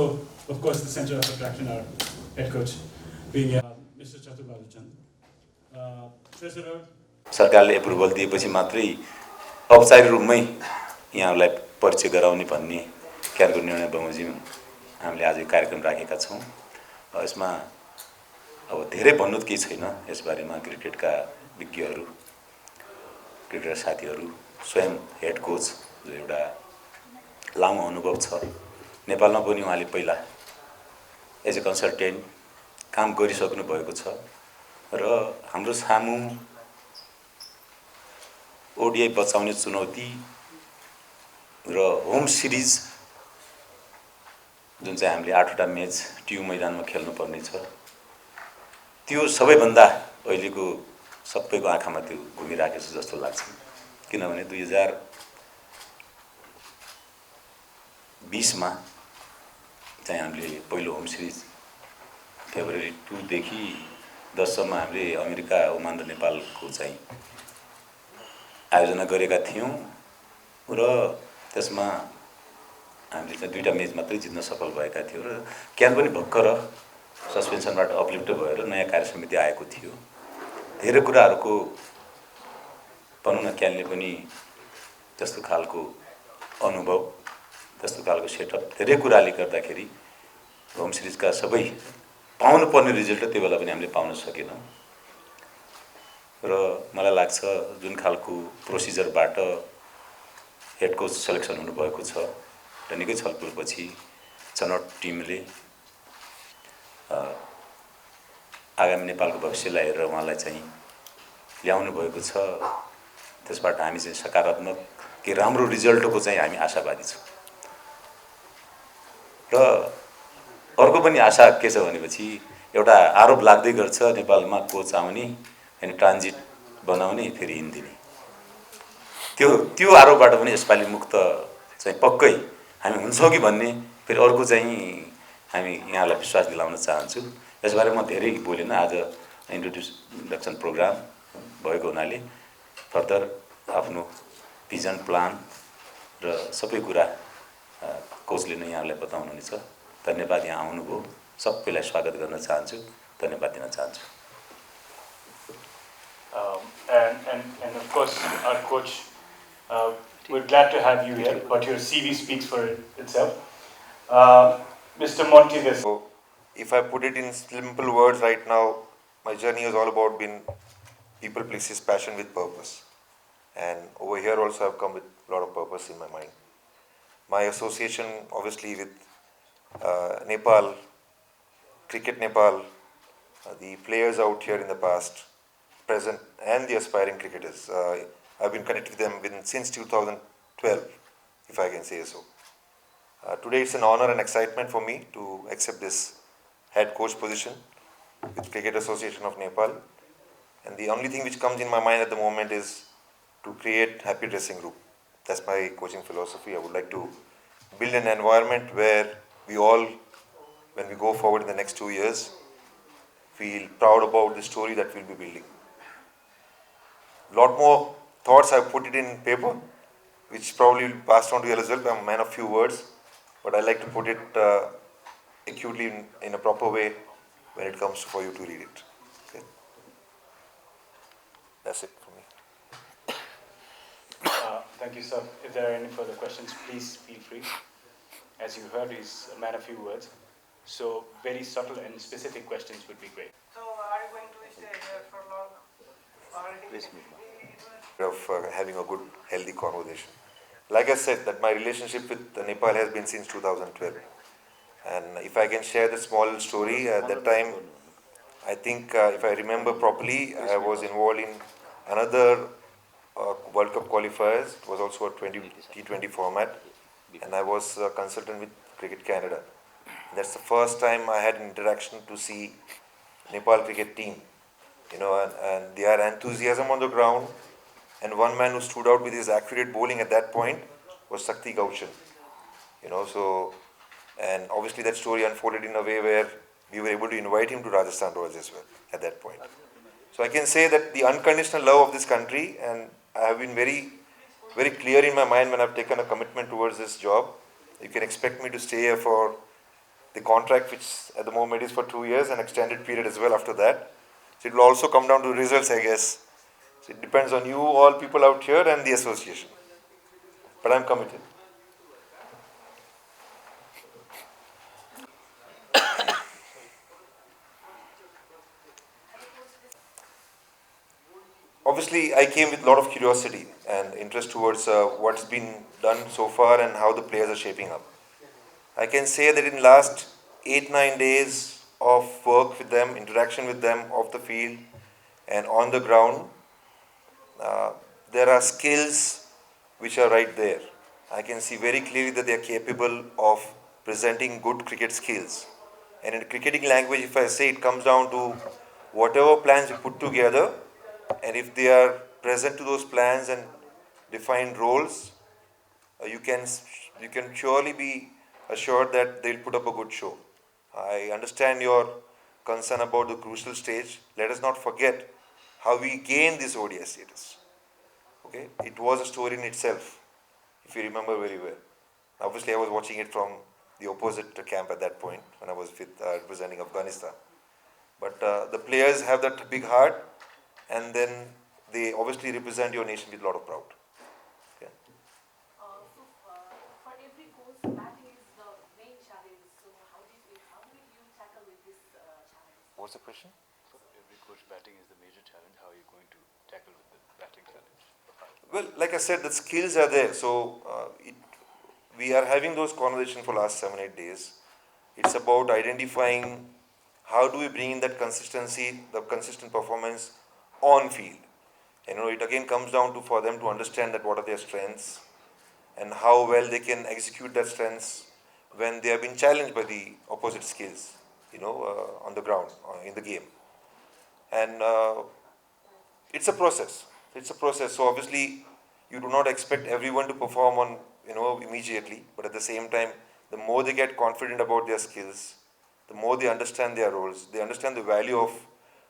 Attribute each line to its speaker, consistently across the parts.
Speaker 1: So, of course, the center of attraction, our head coach, being Mr. Chatu Baluchan. Treasurer.
Speaker 2: सरकारले approval दिएपछि मात्रै औपचारिक रूपमै यहाँहरूलाई परिचय गराउने भन्ने क्यारको निर्णय बमोजिम हामीले आज कार्यक्रम राखेका छौँ। यसमा अब धेरै भन्नु केही छैन। यसबारेमा क्रिकेटका विज्ञहरू, क्रिकेटर साथीहरू, स्वयं हेड कोच जो एउटा लामो अनुभव छ, नेपालमा पनि उहाँले पहिला एज ए कन्सल्टेन्ट काम गरिसक्नु भएको छ र हाम्रो सामु ओडिआई बचाउने चुनौती र होम सिरिज जुन चाहिँ हामीले 8वटा म्याच ट्यु मैदानमा खेल्नुपर्ने छ, त्यो सबैभन्दा अहिलेको सबैको आँखामा त्यो घुमिराखेको छ जस्तो लाग्छ। किनभने 2020 मा चाहिँ हामीले पहिलो होम सिरिज फेब्रुअरी 2 देखि 10 सम्म हामीले अमेरिका, ओमान र नेपालको चाहिँ आयोजना गरेका थियौँ र त्यसमा हामीले चाहिँ 2टा म्याच मात्रै जित्न सफल भएका थियौँ र क्यान पनि भर्खर सस्पेन्सनबाट अपलिफ्ट भएर नयाँ कार्यसमिति आएको थियो। धेरै कुराहरूको भनौँ न, क्यानले पनि त्यस्तो खालको अनुभव, त्यस्तो खालको सेटअप, धेरै कुराले गर्दाखेरि होम सिरिजका सबै पाउनुपर्ने रिजल्ट त्यो बेला पनि हामीले पाउन सकेनौँ र मलाई लाग्छ जुन खालको प्रोसिजरबाट हेड कोच सेलेक्सन हुनुभएको छ र निकै छलफलपछि छनौट टिमले आगामी नेपालको भविष्यलाई हेरेर उहाँलाई चाहिँ ल्याउनु भएको छ। त्यसबाट हामी चाहिँ सकारात्मक कि राम्रो रिजल्टको चाहिँ हामी आशावादी छौँ र अर्को पनि आशा के छ भनेपछि एउटा आरोप लाग्दै गर्छ नेपालमा कोच आउने अनि ट्रान्जिट बनाउने फेरि हिँड्दिने, त्यो आरोपबाट पनि यसपालि मुक्त चाहिँ पक्कै हामी हुन्छौँ कि भन्ने फेरि अर्को चाहिँ हामी यहाँलाई विश्वास दिलाउन चाहन्छु। यसबारे म धेरै बोलिनँ, आज इन्ट्रोडक्सन प्रोग्राम भएको हुनाले फर्दर आफ्नो भिजन, प्लान र सबै कुरा कोचले नै यहाँलाई बताउनुहुनेछ। धन्यवाद, यहाँ आउनुभयो, सबैलाई स्वागत गर्न चाहन्छु, धन्यवाद दिन चाहन्छु।
Speaker 3: And of course, our coach, we're glad to have you here, but your CV speaks for itself. Mr. Monty, this.
Speaker 4: So, if I put it in simple words right now, my journey is all about being people, places, passion with purpose. And over here also I've come with a lot of purpose in my mind. My association obviously with Nepal, Cricket Nepal, the players out here in the past, present and the aspiring cricketers. I've been connected with them since 2012, if I can say so. Today it's an honor and excitement for me to accept this head coach position with Cricket Association of Nepal. And the only thing which comes in my mind at the moment is to create happy dressing room. That's my coaching philosophy. I would like to build an environment where we all, when we go forward in the next 2 years, feel proud about the story that we'll be building. A lot more thoughts I've put it in paper, which probably will pass on to you as well. I'm a man of few words, but I like to put it acutely in a proper way when it comes for you to read it. Okay? That's it for me.
Speaker 3: Thank you, sir. If there are any further questions, please feel free. As you heard, he's a man of few words, so very subtle and specific questions would be great.
Speaker 5: So, are you going to stay here for long?
Speaker 4: Of having a good, healthy conversation. Like I said, that my relationship with Nepal has been since 2012. And if I can share the small story, at that time, I think if I remember properly, I was involved in another World Cup qualifiers. It was also a T20 format. And I was a consultant with Cricket Canada. That's the first time I had an interaction to see Nepal cricket team. You know, and their enthusiasm on the ground. And one man who stood out with his accurate bowling at that point was Sakti Gauchan. You know, so, and obviously that story unfolded in a way where we were able to invite him to Rajasthan Royals as well at that point. So I can say that the unconditional love of this country, and I have been very, very clear in my mind when I've taken a commitment towards this job. You can expect me to stay here for the contract, which at the moment is for 2 years, and extended period as well after that. So it will also come down to results, I guess. So it depends on you, all people out here, and the association. But I'm committed. Obviously, I came with a lot of curiosity and interest towards what's been done so far and how the players are shaping up. I can say that in last 8-9 days of work with them, interaction with them off the field and on the ground, uh, there are skills which are right there. I can see very clearly that they are capable of presenting good cricket skills. And in cricketing language, if I say, it comes down to whatever plans you put together, and if they are present to those plans and define roles, you can surely be assured that they'll put up a good show. I understand your concern about the crucial stage. Let us not forget how we gained this ODI status. Okay, it was a story in itself, if you remember very well. Obviously, I was watching it from the opposite camp at that point when I was representing Afghanistan. But the players have that big heart, and then they obviously represent your nation with a lot of pride. Yeah.
Speaker 6: For every coach, batting is the main challenge. So how did you tackle with this challenge?
Speaker 4: What's the question?
Speaker 7: For every coach, batting is the major challenge. How are you going to tackle with the batting challenge?
Speaker 4: Well, like I said, the skills are there. So we are having those conversations for last 7-8 days. It's about identifying how do we bring in that consistency, the consistent performance on field. It again comes down to for them to understand that what are their strengths and how well they can execute that strengths when they have been challenged by the opposite skills, on the ground, in the game. And it's a process. It's a process. So obviously, you do not expect everyone to perform on, immediately. But at the same time, the more they get confident about their skills, the more they understand their roles. They understand the value of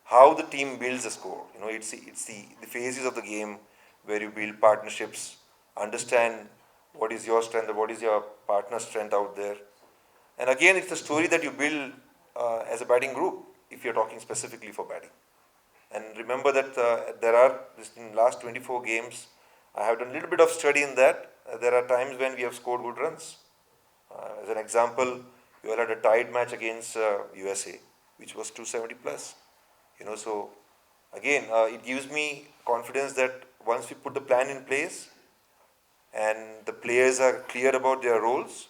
Speaker 4: how the team builds a score. It's the phases of the game where you build partnerships, understand what is your strength, what is your partner's strength out there. And again, it's the story that you build as a batting group, if you're talking specifically for batting. And remember that in last 24 games, I have done a little bit of study in that. There are times when we have scored good runs. As an example, you all had a tied match against USA, which was 270 plus. So again, it gives me confidence that once we put the plan in place and the players are clear about their roles,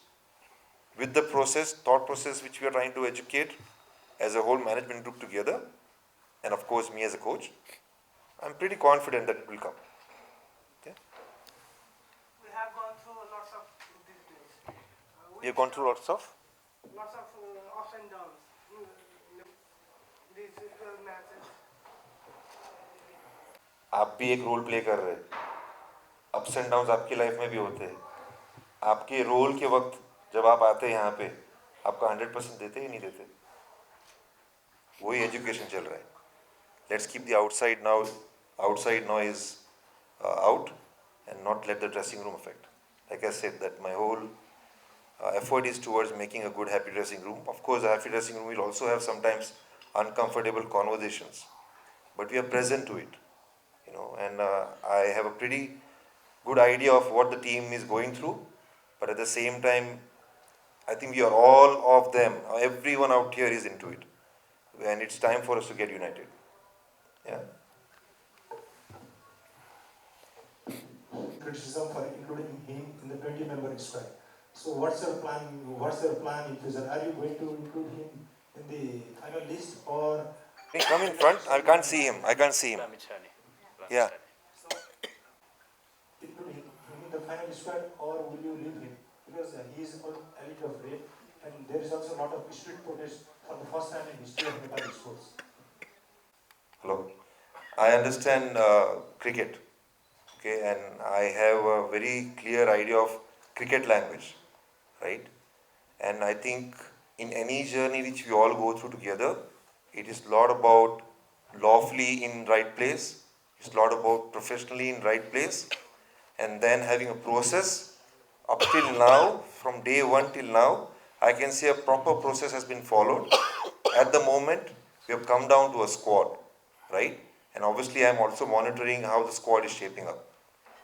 Speaker 4: with the thought process which we are trying to educate as a whole management group together, and of course me as a coach, I'm pretty confident that it will come. Okay?
Speaker 5: We have gone through lots of these days.
Speaker 4: You've gone through lots of?
Speaker 5: Lots of ups and downs. These matches.
Speaker 4: आप भी एक role play कर रहे हैं. Ups and downs आपकी life में भी होते हैं. आपके रोल के वक्त जब आप आते हैं यहाँ पे, आपका 100% देते ही नहीं देते. वही एजुकेशन चल रहा है. Let's keep the outside noise out, and not let the dressing room affect. Like I said, that my whole effort is towards making a good, happy dressing room. Of course, a happy dressing room will also have sometimes uncomfortable conversations, but we are present to it, and I have a pretty good idea of what the team is going through, but at the same time, I think we are all of them, everyone out here is into it, and it's time for us to get united. Yeah.
Speaker 8: Criticism for including him in the 20-member squad. So what's your plan? What's your plan in future? Are you going to include him in the final list, or?
Speaker 4: Can you come in front? I can't see him. Yeah.
Speaker 8: Include him in the final squad, or will you leave him? Because he is on elite of rate, and there is also a lot of street protest for the first time in history of Nepali sports.
Speaker 4: Hello. I understand cricket, okay, and I have a very clear idea of cricket language, right? And I think in any journey which we all go through together, it is a lot about lawfully in right place, it's a lot about professionally in right place, and then having a process up till now, from day one till now, I can say a proper process has been followed. At the moment, we have come down to a squad, right? And obviously, I'm also monitoring how the squad is shaping up.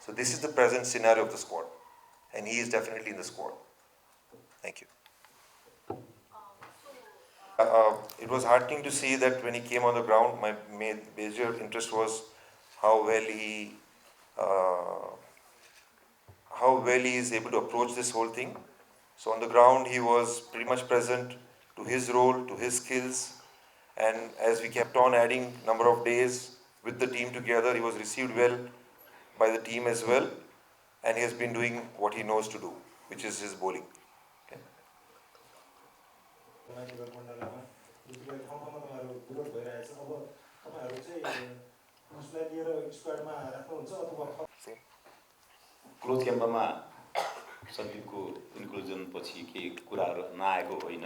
Speaker 4: So this is the present scenario of the squad, and he is definitely in the squad. Thank you. It was heartening to see that when he came on the ground, my major interest was how well uh, he is able to approach this whole thing. So on the ground, he was pretty much present to his role, to his skills, and as we kept on adding number of days with the team together, he was received well by the team as well, and he has been doing what he knows to do, which is his bowling. Okay.
Speaker 8: ठाउँ ठाउँमा तपाईँहरू विरोध भइरहेछ अब तपाईँहरू चाहिँ उसलाई लिएर स्क्वाडमा राख्नुहुन्छ अथवा
Speaker 2: क्लोज क्याम्पमा सन्दीपको इन्क्लुजन पछि केही कुराहरू नआएको होइन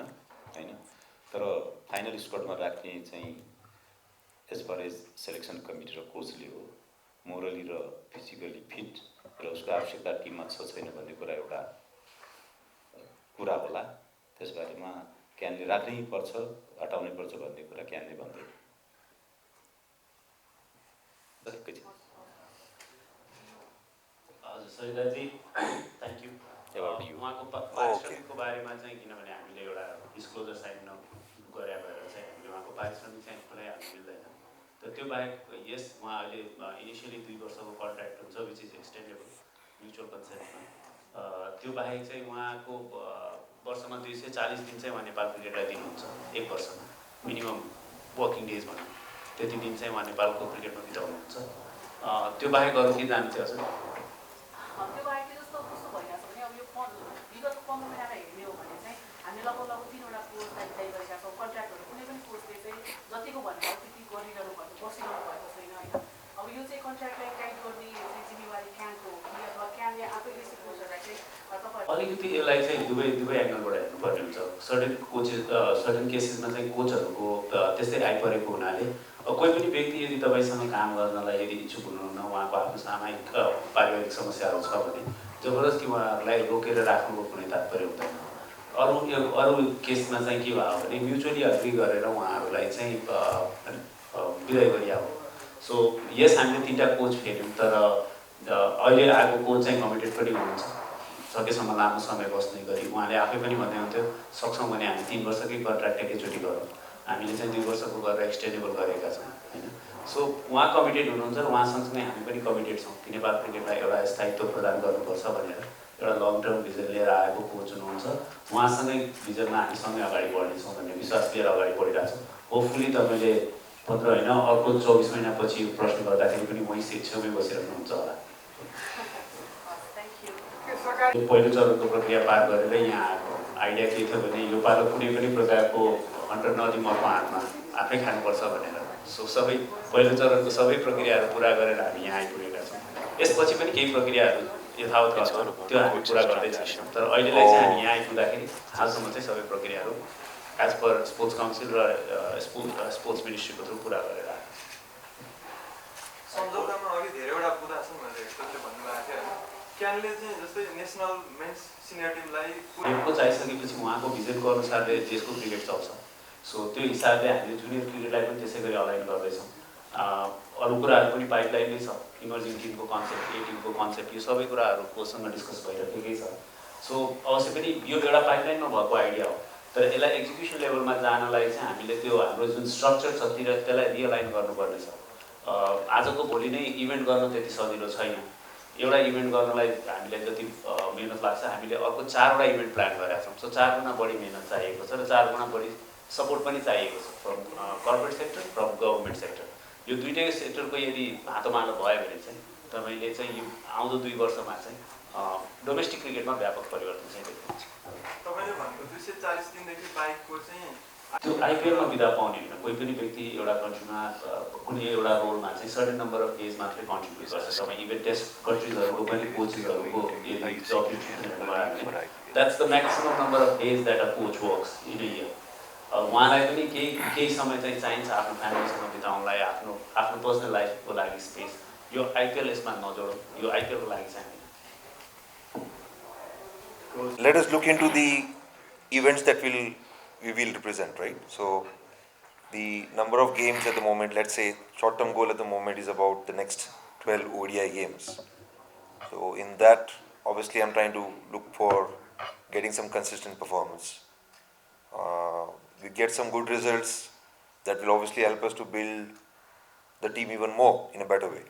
Speaker 2: हैन, तर फाइनल स्क्वाडमा राख्ने चाहिँ as far as selection committee र कोचले हो, मोरली र फिजिकली फिट र उसको आवश्यकता टिममा छ छैन भन्ने कुरा एउटा कुरा होला। त्यसबारेमा क्यानले राख्नै पर्छ हटाउनै पर्छ भन्ने कुरा क्यानले भन्दैन।
Speaker 9: हजुर सरिताजी थ्याङ्क यू। उहाँको पारिश्रमिकको बारेमा चाहिँ किनभने हामीले एउटा डिस्क्लोजर साइन गरे भएर चाहिँ हामीले उहाँको पारिश्रमिक चाहिँ पुरै हाल्नु मिल्दैन। तर त्यो बाहेक यस उहाँ अहिले इनिसियली 2 वर्षको कन्ट्र्याक्ट हुन्छ विच इज एक्सटेन्डेबल म्युचुअल कन्सेन्टमा। त्यो बाहेक चाहिँ उहाँको वर्षमा 240 दिन चाहिँ उहाँ नेपाल क्रिकेटलाई दिनुहुन्छ, 1 वर्षमा मिनिमम वर्किङ डेज भनौँ त्यति दिन चाहिँ उहाँ नेपालको क्रिकेटमा बिताउनुहुन्छ। त्यो बाहेक अरू के जानु थियो हजुर?
Speaker 6: त्यो बाहेक जस्तो कस्तो भइरहेछ भने अब यो विगत 15 महिनामा हेर्ने हो भने चाहिँ हामी लगभग 3वटा कोर्सलाई दिइरहेका छौँ। कन्ट्र्याक्टहरू कुनै पनि कोर्सले चाहिँ जतिको भनेको त्यति गरिरहनु भएको बसिरहनु भएको छैन होइन। अब यो चाहिँ कन्ट्र्याक्टलाई टाइट गर्ने चाहिँ जिम्मेवारी क्यानको हो कि अथवा क्यानले आफैले कोचहरूलाई चाहिँ
Speaker 9: अलिकति यसलाई चाहिँ दुवै एङ्गलबाट हेर्नुपर्ने हुन्छ। सर्टेन केसेसमा चाहिँ कोचहरूको त्यस्तै आइपरेको हुनाले कोही पनि व्यक्ति यदि तपाईँसँग काम गर्नलाई यदि इच्छुक हुनुहुन्न, उहाँको आफ्नो सामायिक पारिवारिक समस्याहरू छ भने जबरजस्ती उहाँहरूलाई रोकेर राख्नुको कुनै तात्पर्य हुँदैन। अरू केसमा चाहिँ के भयो भने म्युचुअली अग्री गरेर उहाँहरूलाई चाहिँ विदाय गरिहाल्यो। सो यस हामीले 3टा कोच फेर्यौँ, तर अहिले आएको कोच चाहिँ कमिटेड पनि हुनुहुन्छ सकेसम्म लामो समय बस्ने गरी। उहाँले आफै पनि भन्दै हुन्थ्यो सक्छौँ भने हामी 3 वर्षकै कन्ट्र्याक्ट एकैचोटि गरौँ। हामीले चाहिँ 2 वर्षको गरेर एक्सटेन्डेबल गरेका छौँ होइन। सो उहाँ कमिटेड हुनुहुन्छ र उहाँ सँगसँगै हामी पनि कमिटेड छौँ कि नेपाल क्रिकेटलाई एउटा स्थायित्व प्रदान गर्नुपर्छ भनेर एउटा लङ टर्म भिजन लिएर आएको कोच हुनुहुन्छ। उहाँसँगै भिजनमा हामी सँगै अगाडि बढ्नेछौँ भन्ने विश्वास लिएर अगाडि बढिरहेको छौँ। होपफुली तपाईँले 15 होइन अर्को 24 महिनापछि प्रश्न गर्दाखेरि पनि उहीँ छेउमै बसिरहनुहुन्छ होला। पहिलो चरणको प्रक्रिया पार गरेर यहाँ आएको आइडिया के थियो भने यो पालो कुनै पनि प्रकारको हन्टर नदिमको हातमा आफै खानुपर्छ भनेर। सो सबै पहिलो चरणको सबै प्रक्रियाहरू पुरा गरेर हामी यहाँ आइपुगेका छौँ। यसपछि पनि केही प्रक्रियाहरू यथावत गर्छ, त्यो हामी पुरा गर्दै जान्छौँ। तर अहिलेलाई चाहिँ हामी यहाँ आइपुग्दाखेरि हालसम्म चाहिँ सबै प्रक्रियाहरू एज पर स्पोर्ट्स काउन्सिल र स्पोर्ट्स मिनिस्ट्रीको थ्रु पुरा गरेर आएको छ।
Speaker 10: सम्झौतामा अघि धेरैवटा कुरा छन् भनेर हेक्टरले भन्नुभएको थियो। क्यानले चाहिँ जस्तै नेसनल मेन्स सिनियर टिमलाई
Speaker 9: को चाहिसकेपछि उहाँको भिजनको अनुसारले देशको क्रिकेट चल्छ। सो त्यो हिसाबले हामीले जुनियर क्रिकेटलाई पनि त्यसै गरी अलाइन गर्दैछौँ। अरू कुराहरू पनि पाइपलाइनमै छ, इमर्जिङ टिमको कन्सेप्ट, ए टिमको कन्सेप्ट, यो सबै कुराहरू कोचसँग डिस्कस भइरहेकै छ। सो अवश्य पनि यो एउटा पाइपलाइनमा भएको आइडिया हो, तर यसलाई एक्जिक्युसन लेभलमा जानलाई चाहिँ हामीले त्यो हाम्रो जुन स्ट्रक्चर छ त्यसलाई रिअलाइन गर्नुपर्ने छ। आजको भोलि नै इभेन्ट गर्न त्यति सजिलो छैन। एउटा इभेन्ट गर्नलाई हामीलाई जति मेहनत लाग्छ हामीले अर्को 4वटा इभेन्ट प्लान गरेका छौँ। सो 4 गुणा बढी मेहनत चाहिएको छ र 4 गुणा बढी सपोर्ट पनि चाहिएको छ from corporate sector, from government sector. यो दुईटै सेक्टरको यदि हातोमालो भयो भने चाहिँ तपाईँले चाहिँ यो आउँदो 2 वर्षमा चाहिँ डोमेस्टिक क्रिकेटमा व्यापक परिवर्तन चाहिँ देख्नुहुन्छ।
Speaker 10: तपाईँले भनेको 240 दिनदेखि बाहेकको चाहिँ
Speaker 9: त्यो आइपिएलमा बिदा पाउने होइन। कोही पनि व्यक्ति एउटा कन्ट्रीमा कुनै एउटा रोलमा चाहिँ सर्टेन नम्बर अफ डेज मात्रै कन्ट्रिब्युट गर्छ। तपाईँ इभन टेस्ट कन्ट्रिजहरूको पनि कोचेसहरूको यदि जब that's the maximum number of days that a coach works in a year. उहाँलाई पनि केही समय चाहिँ चाहिन्छ आफ्नो फ्यामिलीसँग बिताउनलाई, आफ्नो पर्सनल लाइफको लागि स्पेस। यो आइपिएल यसमा नजोडौँ, यो आइपिएलको लागि चाहिँ
Speaker 4: Let us look into the events that we will represent, right? So the number of games at the moment, let's say short-term goal at the moment is about the next 12 ODI games. So in that, obviously I'm trying to look for getting some consistent performance. We get some good results that will obviously help us to build the team even more in a better way.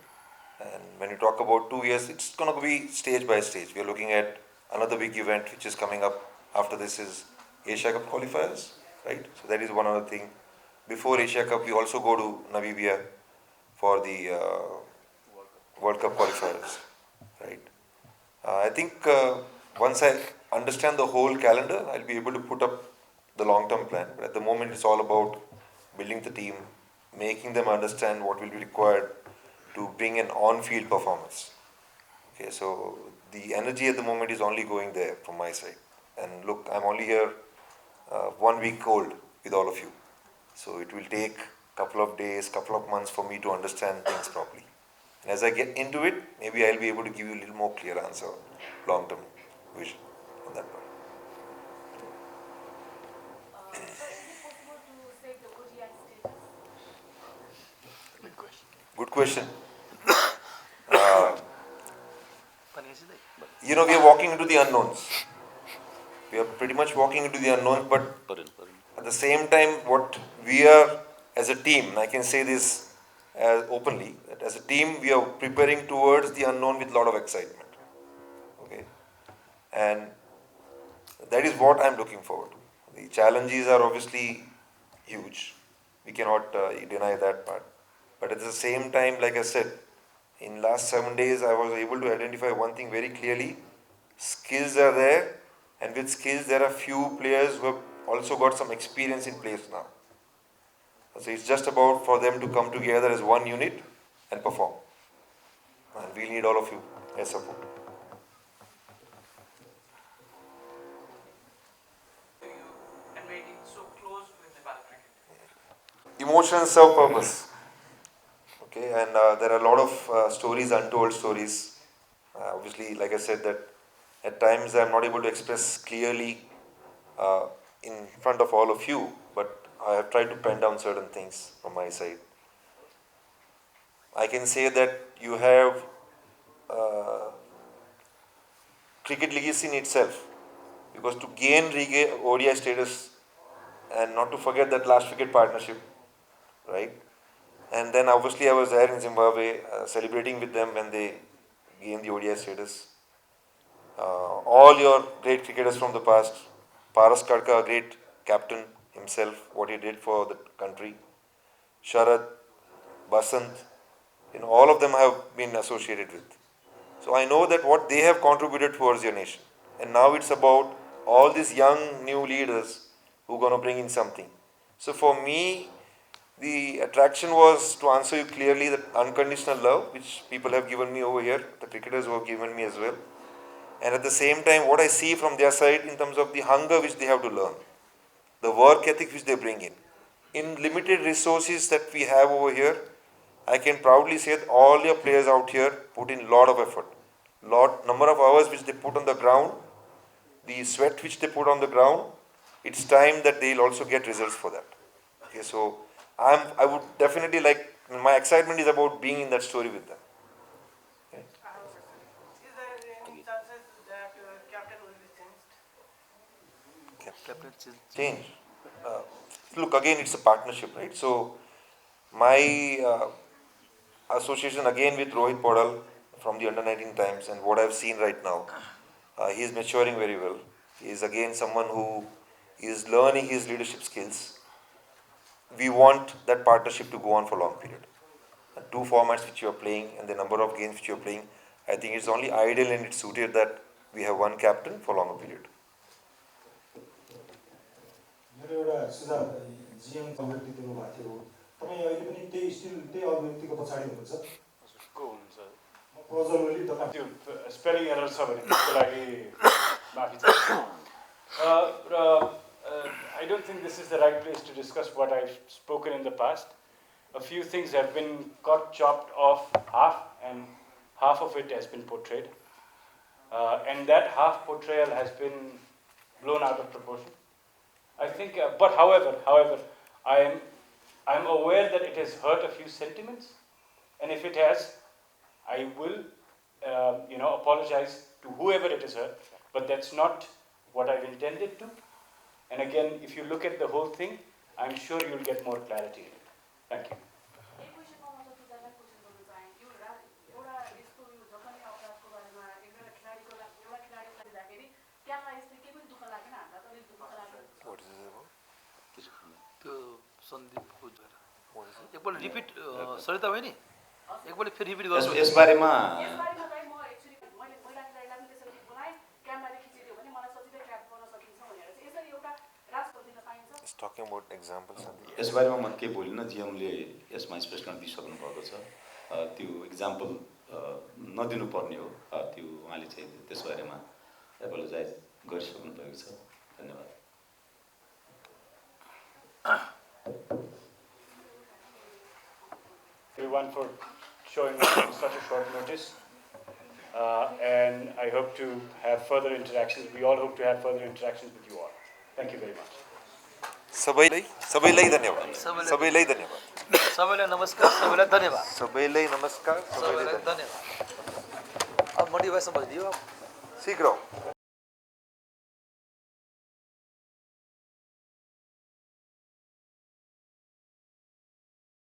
Speaker 4: And when you talk about 2 years, it's going to be stage by stage. We are looking at another big event which is coming up after this is Asia Cup qualifiers, right? So that is one other thing. Before Asia Cup, we also go to Namibia for the World Cup qualifiers, right? I think once I understand the whole calendar, I'll be able to put up the long-term plan. But at the moment, it's all about building the team, making them understand what will be required to bring an on-field performance. Okay, so the energy at the moment is only going there from my side. And look, I'm only here 1 week old with all of you. So it will take a couple of days, couple of months for me to understand things properly. And as I get into it, maybe I'll be able to give you a little more clear answer, long-term vision on that part.
Speaker 6: Sir, is it possible to save the ODI status?
Speaker 7: Good question.
Speaker 4: Good question. We are walking into the unknowns. We are pretty much walking into the unknowns, but at the same time, what we are as a team, and I can say this openly, that as a team, we are preparing towards the unknown with a lot of excitement. Okay, and that is what I'm looking forward to. The challenges are obviously huge. We cannot deny that part. But at the same time, like I said, in last 7 days, I was able to identify one thing very clearly. Skills are there, and with skills, there are few players who have also got some experience in place now. So it's just about for them to come together as one unit and perform. And we need all of you as support.
Speaker 5: And making so close with Nepal cricket.
Speaker 4: Emotions serve purpose. Okay, and there are a lot of stories, untold stories. Obviously, like I said, that at times I'm not able to express clearly in front of all of you, but I have tried to pen down certain things from my side. I can say that you have cricket legacy in itself, because to gain ODI status and not to forget that last wicket partnership, right? And then obviously I was there in Zimbabwe celebrating with them when they gained the ODI status. All your great cricketers from the past, Paras Kadka, a great captain himself, what he did for the country, Sharad, Basant, all of them have been associated with. So I know that what they have contributed towards your nation. And now it's about all these young new leaders who are going to bring in something. So for me, the attraction was to answer you clearly that unconditional love, which people have given me over here, the cricketers who have given me as well. And at the same time, what I see from their side in terms of the hunger which they have to learn, the work ethic which they bring in. In limited resources that we have over here, I can proudly say that all your players out here put in a lot of effort. Number of hours which they put on the ground, the sweat which they put on the ground, it's time that they'll also get results for that. Okay, so I would definitely like, my excitement is about being in that story with them. Okay.
Speaker 5: Is there any chances that captain will be changed?
Speaker 4: Change. Look, again, it's a partnership, right? So my association again with Rohit Podal from the under-19 times, and what I've seen right now, he is maturing very well. He is again someone who is learning his leadership skills. We want that partnership to go on for a long period. And 2 formats which you are playing and the number of games which you are playing, I think it's only ideal and it's suited that we have one captain for a longer period.
Speaker 8: मेरो एउटा सुझाव GM अभिव्यक्ति दिनुभएको थियो तपाईँ अहिले पनि त्यही अभिव्यक्तिको पछाडि हुनुहुन्छ
Speaker 3: को हुनुहुन्छ
Speaker 8: म प्रज्वल ओली तपाईँ
Speaker 3: त्यो स्पेलिङ एरर छ भने त्यसको लागि माफी चाहन्छु I don't think this is the right place to discuss what I've spoken in the past. A few things have been got chopped off half, and half of it has been portrayed. And that half portrayal has been blown out of proportion. I think, but however, I'm aware that it has hurt a few sentiments, and if it has, I will, apologize to whoever it has hurt. But that's not what I've intended to. And again, if you look at the whole thing, I'm sure you'll get more clarity in it. Thank you.
Speaker 4: What is this about?
Speaker 11: त्यो सन्दीपको जरा एकपल्ट repeat सरिता बहिनी एकपल्ट फेरि repeat गर्नु
Speaker 2: यसबारेमा
Speaker 4: He's talking about examples.
Speaker 2: यसबारेमा म के बोलिनँ जिएमले यसमा स्पष्टीकरण दिइसक्नु भएको छ त्यो इक्जाम्पल नदिनु पर्ने हो त्यो उहाँले चाहिँ त्यसबारेमा एपोलोजाइज गरिसक्नु भएको छ धन्यवाद
Speaker 3: Everyone for showing up on such a short notice. And I hope to have further interactions. We all hope to have further interactions with you all. Thank you very much.
Speaker 4: सबैलाई धन्यवाद सबैलाई धन्यवाद
Speaker 11: सबैलाई नमस्कार सबैलाई धन्यवाद
Speaker 4: सबैलाई नमस्कार
Speaker 11: सबैलाई धन्यवाद अब मन्टी भाइसँग दियो
Speaker 4: शीघ्र